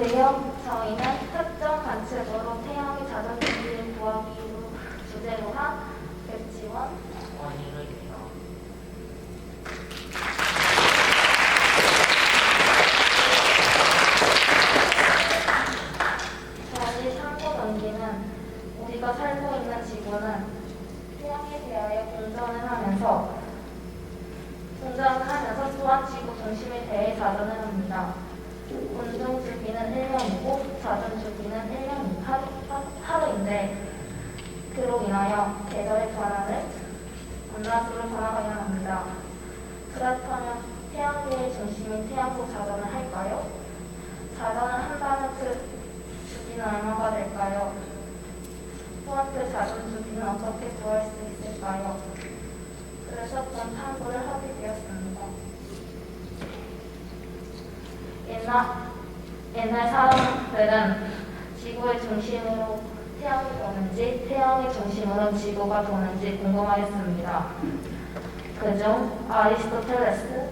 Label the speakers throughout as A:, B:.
A: 안녕하세요. 저희는 특정 관측으로 태양의 자전 준비를 구하기로 주제로 한 백지원
B: 원희로입니다.
A: 저희 참고 논기는 우리가 살고 있는 지구는 태양에 대하여 공전을 하면서 또한 지구 중심에 대해 자전을 합니다. 운동 주기는 1년이고 자전 주기는 1년 하루인데 그로 인하여 계절의 변화를 밤낮으로 변화가야 합니다. 그렇다면 태양계의 중심인 태양도 자전을 할까요? 자전을 한다는 그 주기는 얼마가 될까요? 또한 그 자전 주기는 어떻게 구할 수 있을까요? 그래서 그런 탐구를 하게 되었습니다. 옛날 사람들은 지구의 중심으로 태양이 도는지 태양의 중심으로 지구가 도는지 궁금하였습니다. 그중 아리스토텔레스,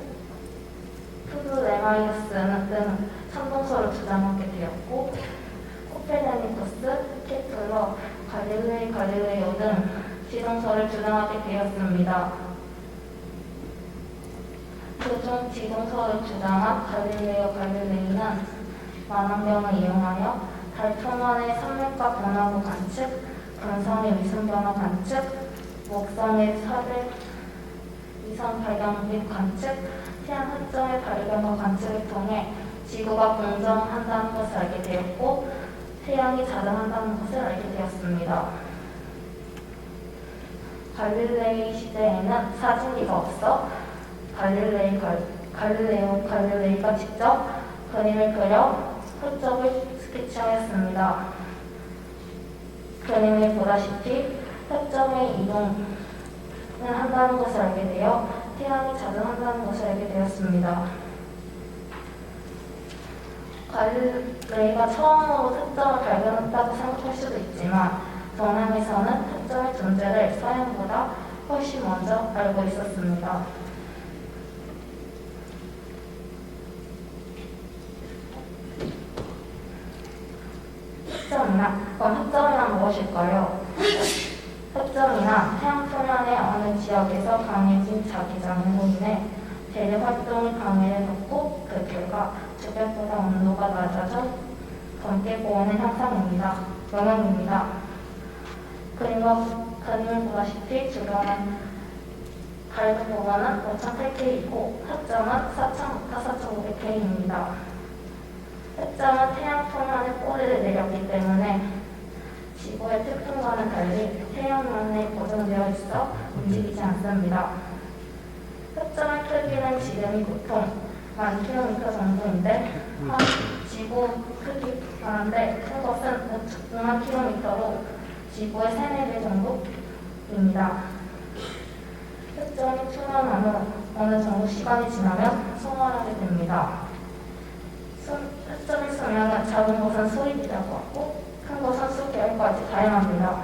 A: 프블레마이어스 등 천동설을 주장하게 되었고 코페르니쿠스, 케플러, 갈릴레오 등 지동설을 주장하게 되었습니다. 그중 지동설을 주장한 갈릴레이는 망원경을 이용하여 달 표면의 산맥과 변화구 관측, 금성의 위성 변화 관측, 목성의 사대 위성 발견 및 관측, 태양 흑점의 발견과 관측을 통해 지구가 공전한다는 것을 알게 되었고 태양이 자전한다는 것을 알게 되었습니다. 갈릴레이 시대에는 사진기가 없어 갈릴레이가 직접 그림을 그려 흑점을 스케치하였습니다. 그림을 보다시피 흑점의 이동을 한다는 것을 알게 되어 태양이 자전한다는 것을 알게 되었습니다. 갈릴레이가 처음으로 흑점을 발견했다고 생각할 수도 있지만 동양에서는 흑점의 존재를 서양보다 훨씬 먼저 알고 있었습니다. 흑점이란 무엇일까요? 흑점이나 태양 표면의 어느 지역에서 강해진 자기장으로 인해 대륙 활동이 방해를 받고 그 결과 주변보다 온도가 낮아져 검게 보이는 영향입니다. 그림을 보다시피 주변은 밝은 부분은 5,800K이고 흑점은 4,000부터 4,500K입니다. 흑점은 태양 표면에 꼬리를 내렸기 때문에 지구의 특징과는 달리 태양면에 고정되어 있어 움직이지 않습니다. 흑점의 크기는 지름이 보통 10,000km 정도인데 지구 크기 많은데 큰 것은 5만 km로 지구의 3, 4배 정도입니다. 흑점이 투명한 후 어느 정도 시간이 지나면 소멸하게 됩니다. 흑점의 수명은 작은 것은 수입이라고 하고 큰 것은 수개월까지 다양합니다.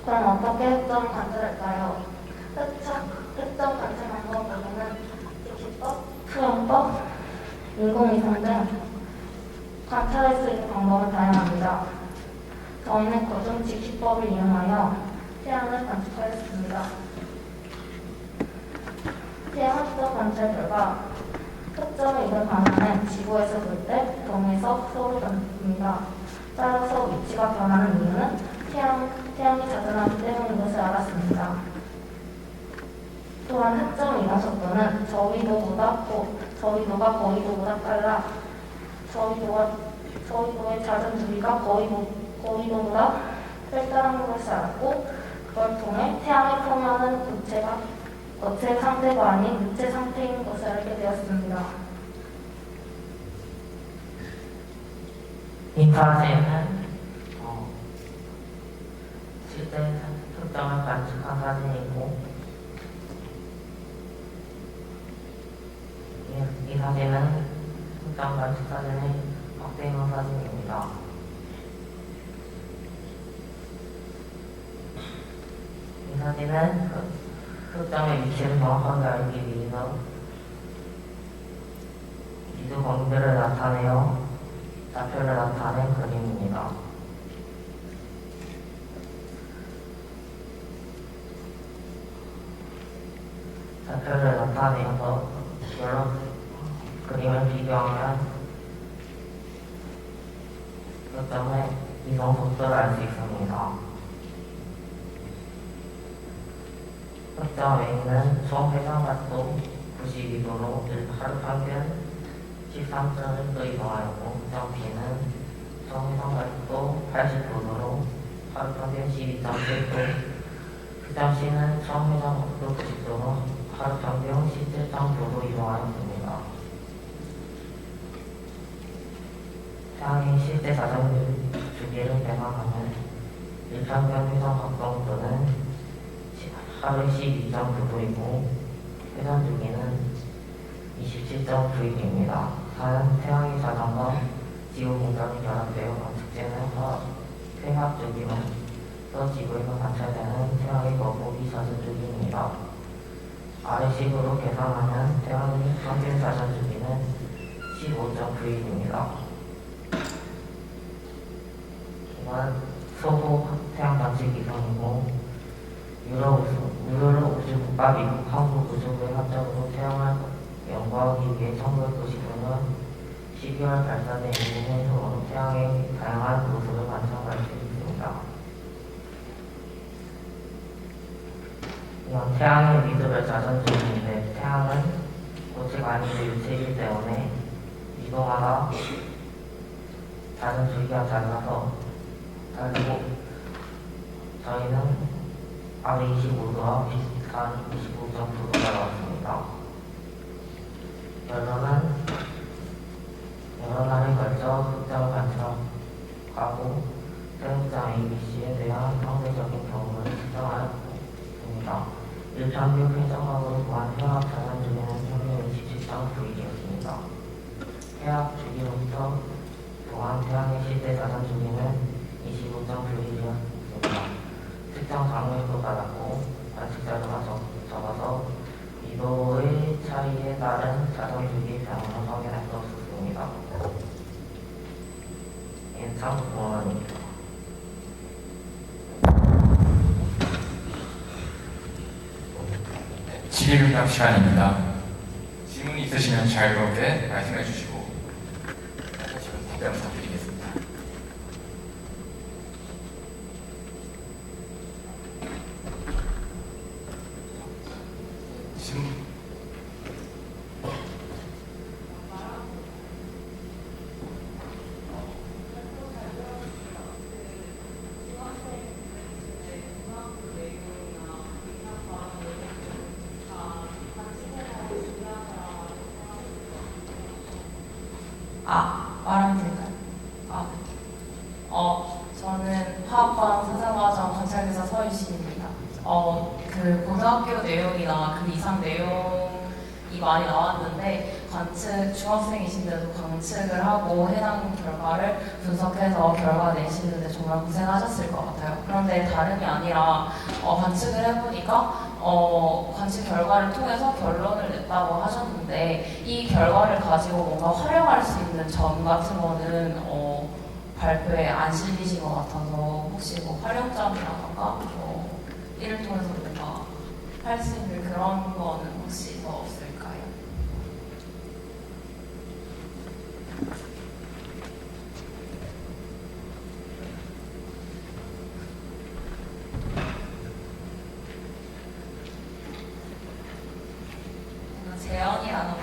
A: 그럼 어떻게 흑점을 관찰할까요? 흑점 관찰 방법으로는 직시법, 수영법, 인공위성 등 관찰할 수 있는 방법은 다양합니다. 저희는 그중 직시법을 이용하여 태양을 관측하였습니다. 태양 흑점 관찰 결과 흑점의 이동 방향은 지구에서 볼 때 동에서 서로 변합니다. 따라서 위치가 변하는 이유는 태양이 자전하기 때문인 것을 알았습니다. 또한 흑점 이동 속도는 저위도가 거위도보다 빨라 저위도의 자전 주기가 거위도보다 빨다는 것을 알았고 그걸 통해 태양의 표면은 거체 상태가 아닌 유체 상태인 것을 알게 되었습니다.
B: 이 사진은 실제 흑점을 관측한 사진이고 이 사진은 흑점 관측 사진의 박대형 사진입니다. 이 사진은 흑점의 위치를 정확하게 알기 위해서 기수 공들을 나타내어 좌표를 나타낸 그림입니다. 좌표를 나타내어서 여러 그림을 비교하면 요점의 이동 속도를 알 수 있습니다. 흑점 A는 총 회전각도 92도로 하루 평균 13.1도 이동하였고, 흑점 B는 총 회전각도 80도로 하루 평균 12.7도, 흑점 C는 총 회전각도 90도로 하루 평균 17.9도 이동하였습니다. 태양의 실제 자전 주기를 계산하면 일평균 회전 각도는 하루 12.9도이고 회전 주기는 27.9일입니다. 다른 태양의 자전과 지구 공전이 결합되어 관측되는 회합 주기로서 지구에서 관찰되는 태양의 거북이 자전 주기입니다. 아래식으로 계산하면 태양의 평균 자전 주기는 15.9일입니다. 이건 소호 태양 관측 기선이고 유럽 우주국가 미국 한국 우주부의 합작으로 태양을 연구하기 위해 1995년 12월 발사된 인공 행성으로 태양의 다양한 모습을 관찰할 수 있습니다. 이건 태양의 미드별 자전주기인데 태양은 고체가 아니고 유체이기 때문에 이동하다 자전주기가 달라서 달리고 저희는 R25도와 비슷한 25.9도가 나왔습니다. 결론은 여러 날에 걸쳐 흑점을 관찰하고 태극점 ABC에 대한 상대적인 경우를 측정하였습니다. 일평균 회전각으로 구한 회합 자전 주기는 평균 27.9일이었습니다. 회합 주기로부터 구한 태양의 실제 자전 주기는 25.9일이었습니다. 특정 강력도가 낮고 관측자료가 적어서 2도의 차이에 따른 자전주기 변화를 확인할 수 없었습니다. 이는 참고문입니다.
C: 질의응답 시간입니다. 질문이 있으시면 자유롭게 말씀해 주시고 답변 부탁드리겠습니다.
D: 말하면 될까요? 저는 화학과학 사상과정 관찰기사 서유신입니다. 그 고등학교 내용이나 그 이상 내용이 많이 나왔는데 중학생이신데도 관측을 하고 해당 결과를 분석해서 결과 내시는데 정말 고생하셨을 것 같아요. 그런데 다름이 아니라 관측을 해보니까 관측 결과를 통해서 결론을 냈다고 하셨는데 이 결과를 가지고 뭔가 활용할 수 있는 점 같은 거는 발표에 안 실리신 것 같아서 혹시 뭐 활용점이라던가 이를 통해서 뭔가 할 수 있는 그런 거는 혹시 더 없을까요? 재현이라는 걸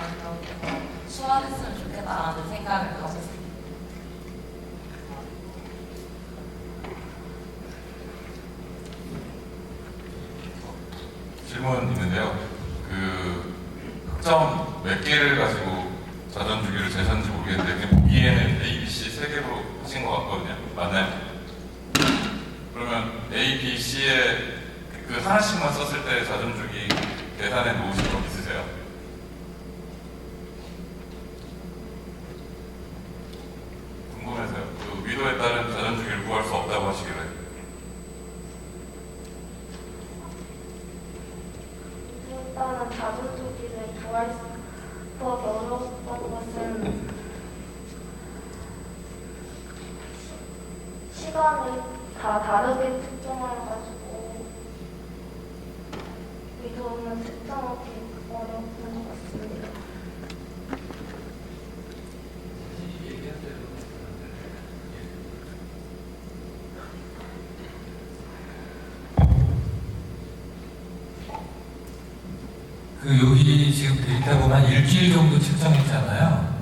D: 수완했으면 좋겠다라는 생각을 가졌습니다.
C: 질문 있는데요. 그 흑점 몇 개를 가지고 자전 주기를 재셨는지 모르겠는데 그냥 보기에는 A, B, C 세 개로 하신 것 같거든요. 맞나요? 그러면 A, B, C에 그 하나씩만 썼을 때 자전 주기 계산해 놓으신 적 있으세요? 궁금해서요. 그 위도에 따른 자전 주기를 구할 수 없다고 하시길래.
A: 일단은 자전주기를 구할 구하기 어려웠던 것은 시간을 다 다르게 특정하여가지고 미도는 특정하기 어려웠던 것 같습니다.
E: 여기 지금 데이터 보면 한 일주일 정도 측정했잖아요.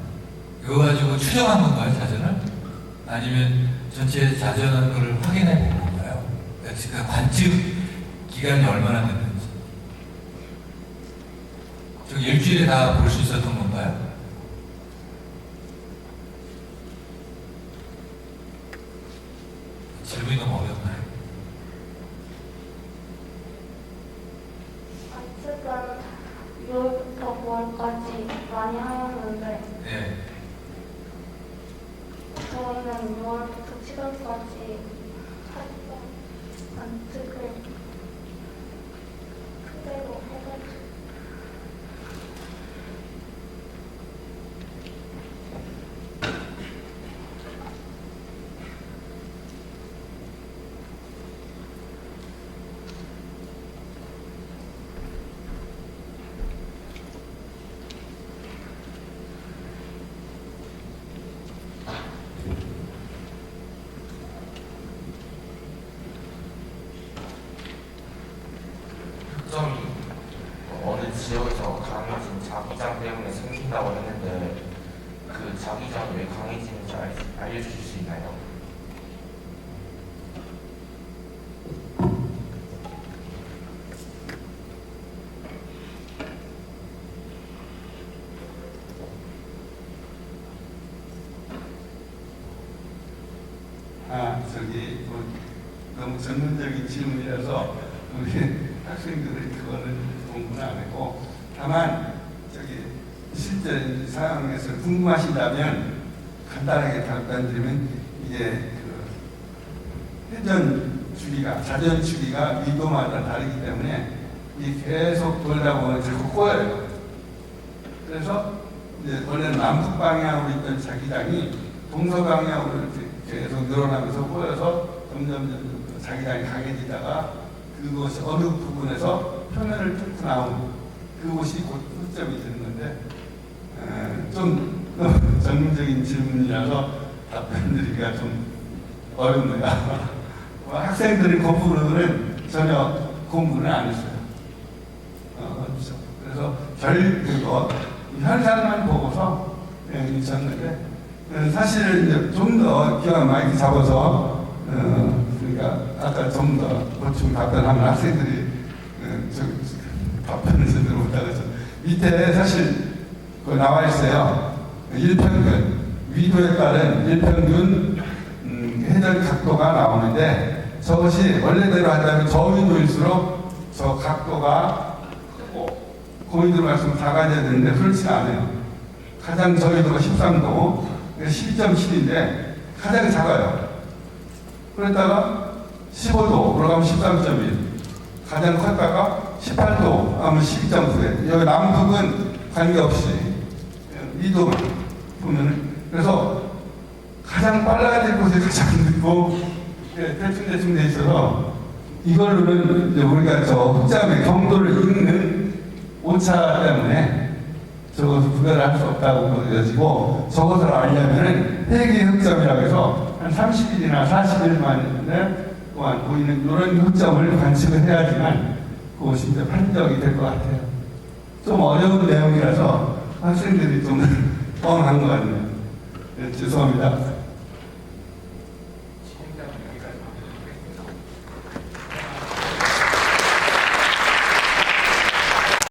E: 이거 가지고 추정한 건가요, 자전을? 아니면 전체 자전을 확인해 본 건가요? 그러니까 관측 기간이 얼마나 됐는지. 저 일주일에 다 볼 수 있었던 건가요? 질문이 너무 어렵나요?
A: 관측은 6월부터 9월까지 많이 하였는데
E: 네.
A: 저희는 6월부터 7월까지 했던 관측을 그대로 해가지고
B: 흑점이 어느 지역에서 강해진 자기장 때문에 생긴다고 했는데 그 자기장이 왜 강해지는지 알려주실 수 있나요?
F: 뭐 너무 전문적인 질문이라서 우리 학생들이 그거는 공부는 안 했고, 다만 실제 상황에서 궁금하신다면 간단하게 답변드리면 이게 회전 주기가, 자전 주기가 위도마다 다르기 때문에 이 계속 돌다 보면 자꾸 꼬여요. 그래서 이제 원래는 남북 방향으로 있던 자기장이 동서 방향으로 이렇게 계속 늘어나면서 꼬여서 점점 자기장이 강해지다가 그것이 어느 부분에서 표면을 뚫고 나오는 그곳이 곧 흑점이 되는 건데, 좀 전문적인 질문이라서 답변드리기가 좀 어렵네요. 학생들이 그 부분은 전혀 공부는 안 했어요. 그래서 그거 현상만 보고서 있었는데, 사실 좀 더 기가 막히게 잡아서 그러니까 아까 좀 더 보충 답변하면 학생들이 답변을 제대로 못하고 밑에 사실 나와 있어요. 일평균 위도에 따른 일평균 회전 각도가 나오는데, 저것이 원래대로 한다면 저위도일수록 저 각도가 고위도로 말씀 작아져야 되는데 그렇지 않아요. 가장 저위도가 13도, 12.7인데 가장 작아요. 그러다가 15도 올라가면 13.1, 가장 컸다가 18도 하면 12.9에, 여기 남북은 관계없이 위도만 보면은, 그래서 가장 빨라야 될 곳에 가장 늦고 대충 돼 있어서 이걸로는 이제 우리가 저 흑점의 경도를 읽는 오차 때문에 저것을 구별을 할 수 없다고 보여지고, 저것을 알려면은 회귀 흑점이라고 해서 한 30일이나 40일 만에 동안 보이는 이런 흑점을 관측을 해야지만 그것이 이제 판정이 될 것 같아요. 좀 어려운 내용이라서 학생들이 좀 뻥한 것 같네요. 네, 죄송합니다.